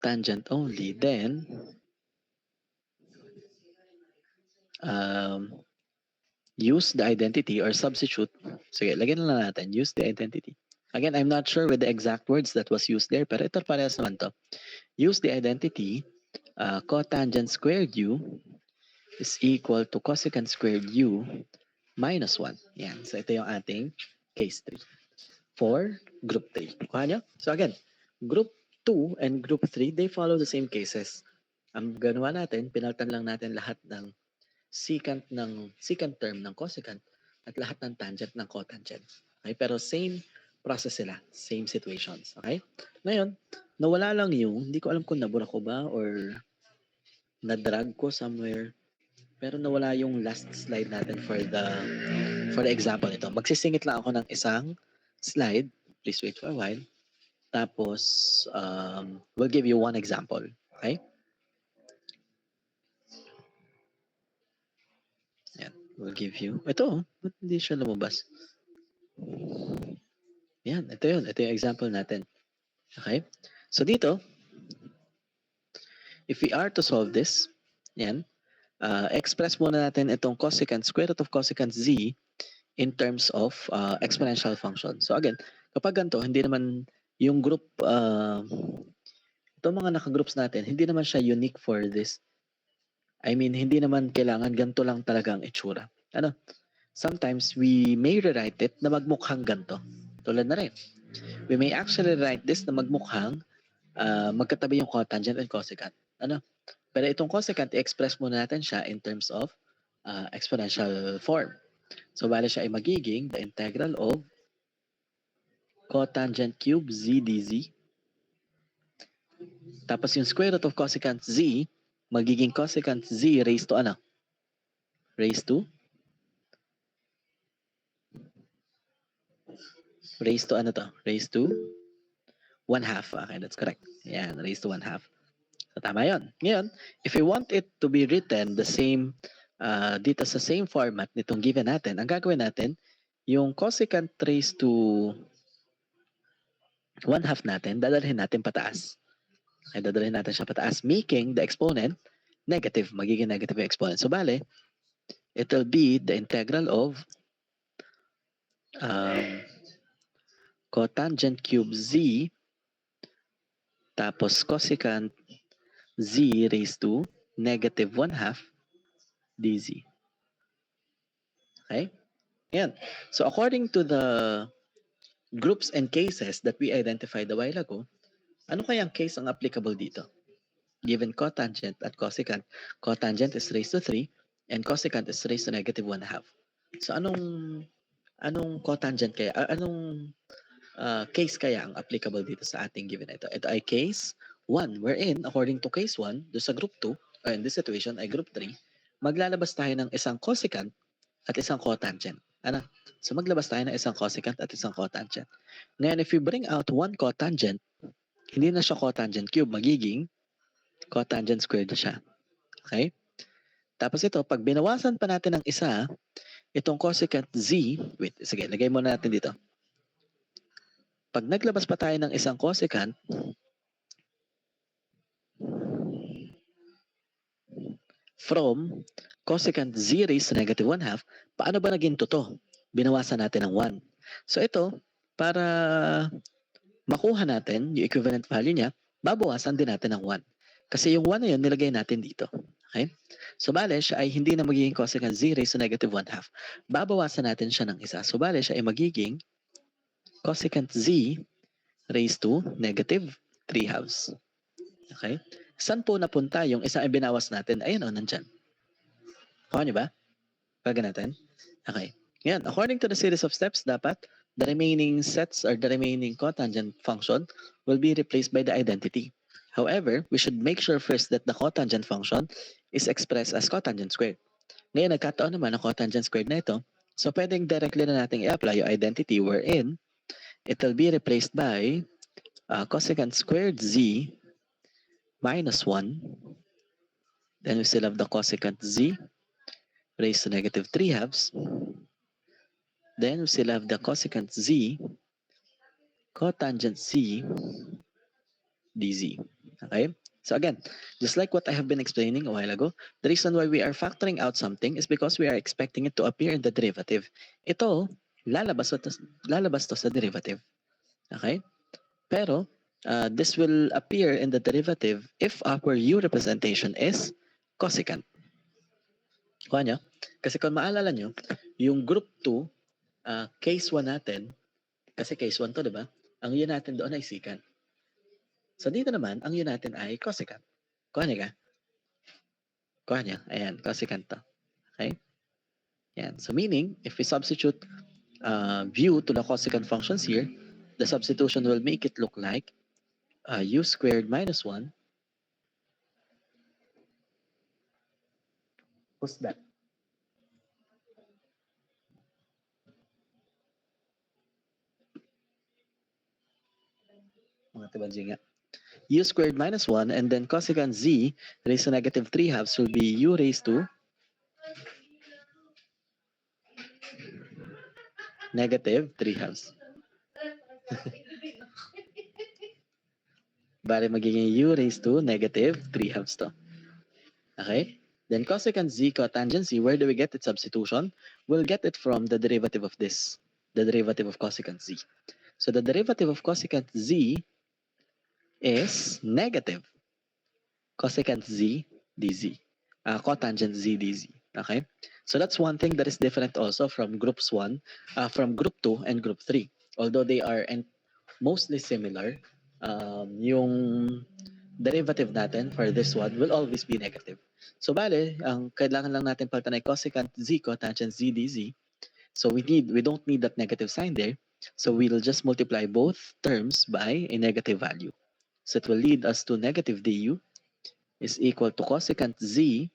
cotangent only, then use the identity or substitute. Sige, lagyan na lang natin. Use the identity. Again, I'm not sure with the exact words that was used there, pero ito parehas naman to. Use the identity, cotangent squared u is equal to cosecant squared u minus 1. Yan. So, ito yung ating case 3 for group 3. Kuha nyo? So, again, group 2 and group 3, they follow the same cases. Ang ganawa natin, pinaltan lang natin lahat ng secant term ng cosecant at lahat ng tangent ng cotangent. Okay? Pero same process sila, same situations. Okay? Ngayon, nawala lang yung, hindi ko alam kung nabura ko ba or na-drag ko somewhere. Pero nawala yung last slide natin for the example nito. Magsisingit lang ako ng isang slide. Please wait for a while. Tapos, we'll give you one example. Okay? Yan. We'll give you. Ito, ba't hindi siya lumabas? Yan, ito yun. Ito yung example natin. Okay? So dito, if we are to solve this, yan, express muna natin itong cosecant, square root of cosecant z in terms of exponential function. So again, kapag ganito, hindi naman yung group, itong mga naka-groups natin, hindi naman siya unique for this. I mean, hindi naman kailangan ganito lang talaga ang itsura. Ano? Sometimes we may rewrite it na magmukhang ganito. Tulad na rin. We may actually write this na magmukhang magkatabi yung cotangent and cosecant. Ano? Pero itong cosecant, i-express muna natin siya in terms of exponential form. So, bale siya ay magiging the integral of cotangent cube z dz. Tapos yung square root of cosecant z, magiging cosecant z raised to ano? Raised to ano to? Raised to 1/2. Okay, that's correct. Yan, raised to 1/2. So, tama yun. Ngayon, if we want it to be written the same, dito sa same format nitong given natin, ang gagawin natin, yung cosecant raised to 1/2 natin, dadalhin natin pataas. Okay, dadalhin natin siya pataas, making the exponent negative. Magiging negative yung exponent. So, bale, it will be the integral of cotangent cube z tapos cosecant z raised to negative 1/2 dz. Okay? Yan. So, according to the groups and cases that we identified a while ago, ano kayang case ang applicable dito? Given cotangent at cosecant, cotangent is raised to 3 and cosecant is raised to negative 1/2. So, anong cotangent kaya? Anong case kaya ang applicable dito sa ating given ito? Ito ay case 1, wherein, according to case 1, do sa group 2, or in this situation ay group 3, maglalabas tayo ng isang cosecant at isang cotangent. Ano? So, maglabas tayo ng isang cosecant at isang cotangent. Ngayon, if you bring out one cotangent, hindi na siya cotangent cube, magiging cotangent squared na siya. Okay? Tapos ito, pag binawasan pa natin ng isa, itong cosecant z, wait, sige, lagay muna natin dito. Pag naglabas pa tayo ng isang cosecant, from cosecant z raised to negative 1/2, paano ba naging to? Binawasan natin ng 1. So ito, para makuha natin yung equivalent value niya, babawasan din natin ng 1. Kasi yung 1 na yun, nilagay natin dito. Okay? So, bale, siya ay hindi na magiging cosecant z raised to negative 1/2. Babawasan natin siya ng isa. So, bale, siya ay magiging cosecant z raised to negative 3/2. Okay? Saan po napunta yung isang ibinawas natin? Ayun o, nandyan. Kuha niyo ba? Pagka natin? Okay. Yan. According to the series of steps, dapat the remaining sets or the remaining cotangent function will be replaced by the identity. However, we should make sure first that the cotangent function is expressed as cotangent squared. Ngayon, nagkataon naman ang cotangent squared na ito. So, pwedeng directly na natin i-apply yung identity wherein it will be replaced by cosecant squared z minus 1. Then we still have the cosecant z raised to negative 3/2. Then we still have the cosecant z cotangent z dz. Okay? So again, just like what I have been explaining a while ago, the reason why we are factoring out something is because we are expecting it to appear in the derivative. Ito, lalabas to sa derivative. Okay? Pero, this will appear in the derivative if our U representation is cosecant. Kuha nyo? Kasi kung maalala nyo, yung group 2, case 1 natin, kasi case 1 to, di ba? Ang U natin doon ay secant. So dito naman, ang U natin ay cosecant. Kuha niya ka? Kuha niya. Ayan, cosecant to. Okay? Ayan. So meaning, if we substitute U to the cosecant functions here, the substitution will make it look like U squared minus 1. Who's that? Mga tibanji nga. U squared minus 1, and then cosecant Z raised to negative 3 halves will be U raised to negative 3 halves. Bale, magiging U raised to negative 3 halves to. Okay? Then cosecant Z cotangent Z, where do we get its substitution? We'll get it from the derivative of this, the derivative of cosecant Z. So the derivative of cosecant Z is negative cosecant Z dz, cotangent Z dz. Okay? So that's one thing that is different also from groups 1, from group 2 and group 3. Although they are mostly similar, yung derivative natin for this one will always be negative. So bale, ang kailangan lang natin palitan ay cosecant Z cotangent Z dz. So we don't need that negative sign there. So we'll just multiply both terms by a negative value. So it will lead us to negative du is equal to cosecant Z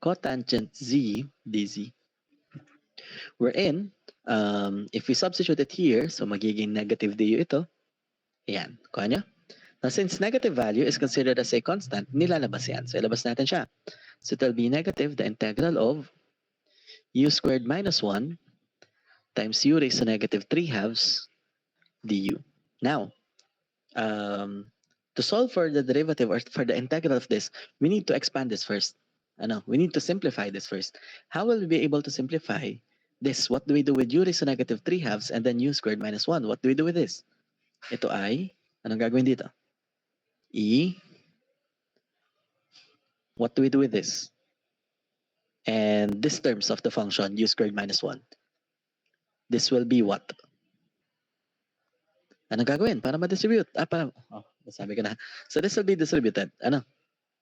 cotangent Z dz. Wherein, if we substitute it here, so magiging negative du ito. Ayan, kuha niya. Now, since negative value is considered as a constant, nilalabas yan. So, ilabas natin siya. So, it will be negative the integral of U squared minus 1 times U raised to negative 3 halves du. Now, to solve for the derivative or for the integral of this, we need to expand this first. We need to simplify this first. How will we be able to simplify this? What do we do with U raised to negative 3 halves and then U squared minus 1? What do we do with this? Ito ay, anong gagawin dito? What do we do with this? And this terms of the function U squared minus 1. This will be what? Anong gagawin para ma-distribute? Sabi ko na. So this will be distributed.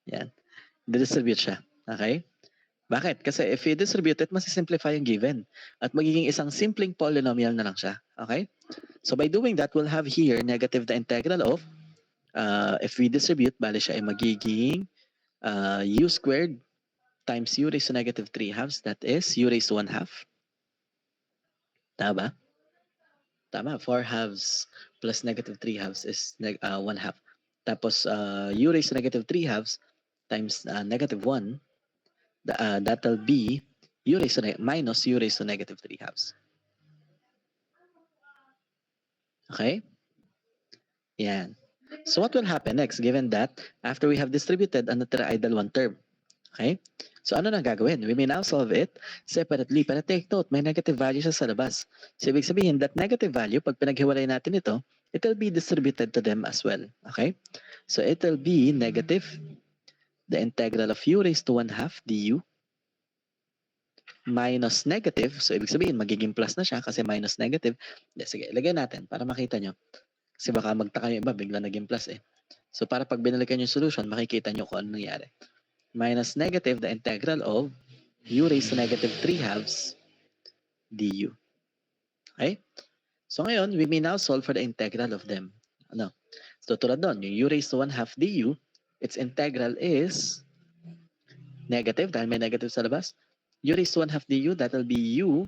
Yan. Distribute siya. Okay? Bakit? Kasi if you distribute it, masisimplify yung given. At magiging isang simpleng polynomial na lang siya. Okay? So by doing that, we'll have here negative the integral of, if we distribute, bali siya ay magiging U squared times U raised to negative 3 halves. That is U raised to 1 half. Tama ba? Tama. 4 halves plus negative 3 halves is 1 half. Tapos U raised to negative 3 halves times negative 1, that'll be U raised to minus U raised to negative 3 halves. Okay? Yan. So what will happen next given that after we have distributed ang natira ay dalawang term? Okay? So ano na gagawin? We may now solve it separately. Pero take note, may negative value siya sa labas. So ibig sabihin that negative value, pag pinaghiwalay natin ito, it will be distributed to them as well. Okay? So it will be negative the integral of U raised to 1 half du minus negative. So ibig sabihin, magiging plus na siya kasi minus negative. Sige, ilagay natin para makita nyo. Kasi baka magtaka yung iba, bigla naging plus eh. So para pag binalikan yung solution, makikita nyo kung ano nangyari. Minus negative the integral of U raised to negative 3 halves du. Okay? So ngayon, we may now solve for the integral of them. So tulad doon, yung U raised to 1 half du, its integral is negative, dahil may negative sa labas. U raised to 1 half du, that will be U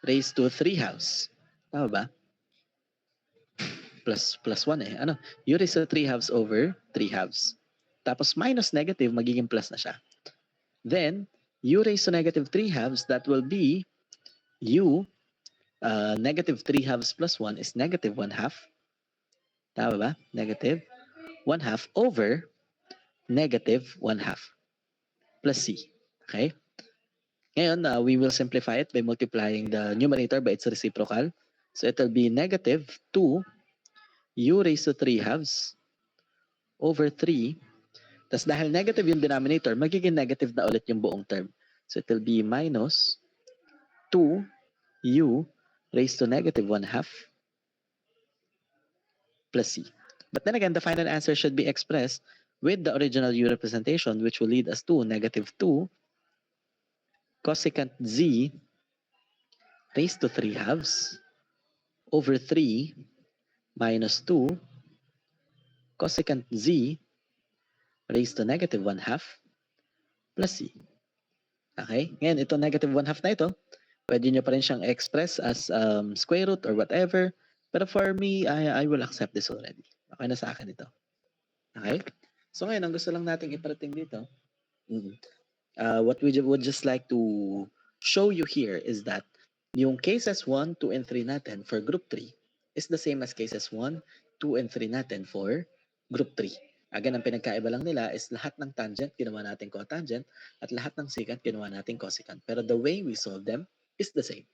raised to 3 halves. Tama ba? Plus 1 eh. U raised to 3 halves over 3 halves. Tapos minus negative, magiging plus na siya. Then, U raised to negative 3 halves, that will be U, negative 3 halves plus 1 is negative 1 half. Tama ba? Negative 1 half over negative 1 half plus c. Okay? Ngayon, we will simplify it by multiplying the numerator by its reciprocal. So it will be negative 2 u raised to 3 halves over 3. Tapos dahil negative yung denominator, magiging negative na ulit yung buong term. So it will be minus 2 u raised to negative 1 half plus c. But then again, the final answer should be expressed with the original u representation, which will lead us to negative 2 cosecant z raised to 3 halves over 3 minus 2 cosecant z raised to negative 1 half plus c. Okay? Ngayon, ito negative 1 half na ito, pwede nyo pa rin siyang express as square root or whatever. Pero for me, I will accept this already. Okay na sa akin ito. Okay? So ngayon, ang gusto lang nating iparating dito, what we would just like to show you here is that yung cases 1, 2, and 3 natin for group 3 is the same as cases 1, 2, and 3 natin for group 3. Again, ang pinagkaiba lang nila is lahat ng tangent ginawa natin cotangent at lahat ng secant ginawa natin cosecant. Pero the way we solve them is the same.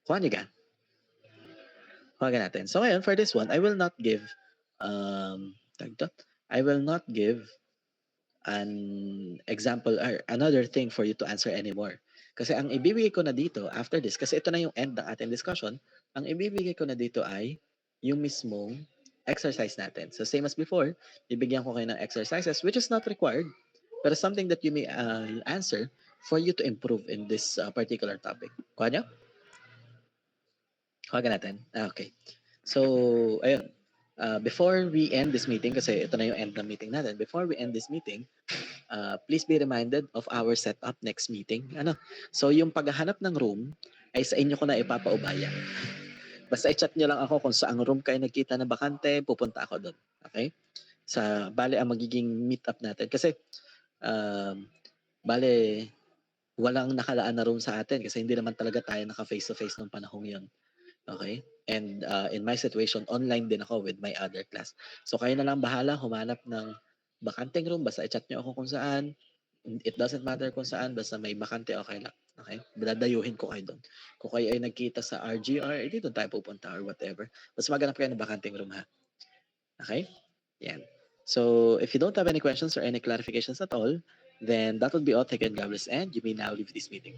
Kuha niyo gan. Kuha natin. So ngayon, for this one, I will not give I will not give an example or another thing for you to answer anymore. Kasi ang ibibigay ko na dito after this, kasi ito na yung end ng ating discussion, ang ibibigay ko na dito ay yung mismong exercise natin. So same as before, bibigyan ko kayo ng exercises which is not required, but something that you may answer for you to improve in this particular topic. Kuha nyo? Kuha natin. Okay. So, ayun. Before we end this meeting, kasi ito na yung end ng meeting natin, before we end this meeting, please be reminded of our setup next meeting. So yung paghahanap ng room ay sa inyo ko na ipapaubaya. Basta i-chat nyo lang ako kung saang room kayo nagkita na bakante, pupunta ako doon. Okay? Bale ang magiging meet up natin. Kasi, bale, walang nakalaan na room sa atin kasi hindi naman talaga tayo naka face-to-face nung panahong yon. Okay? And in my situation, online din ako with my other class. So kayo na lang bahala, humanap ng bakanteng room. Basta i-chat nyo ako kung saan. It doesn't matter kung saan. Basta may bakante, okay lang. Okay? Dadayuhin ko kayo doon. Kung kayo ay nagkita sa RGR, dito tayo pupunta or whatever. Basta maghanap kayo ng bakanteng room ha. Okay? Yan. So if you don't have any questions or any clarifications at all, then that would be all. Thank you and God bless. And you may now leave this meeting.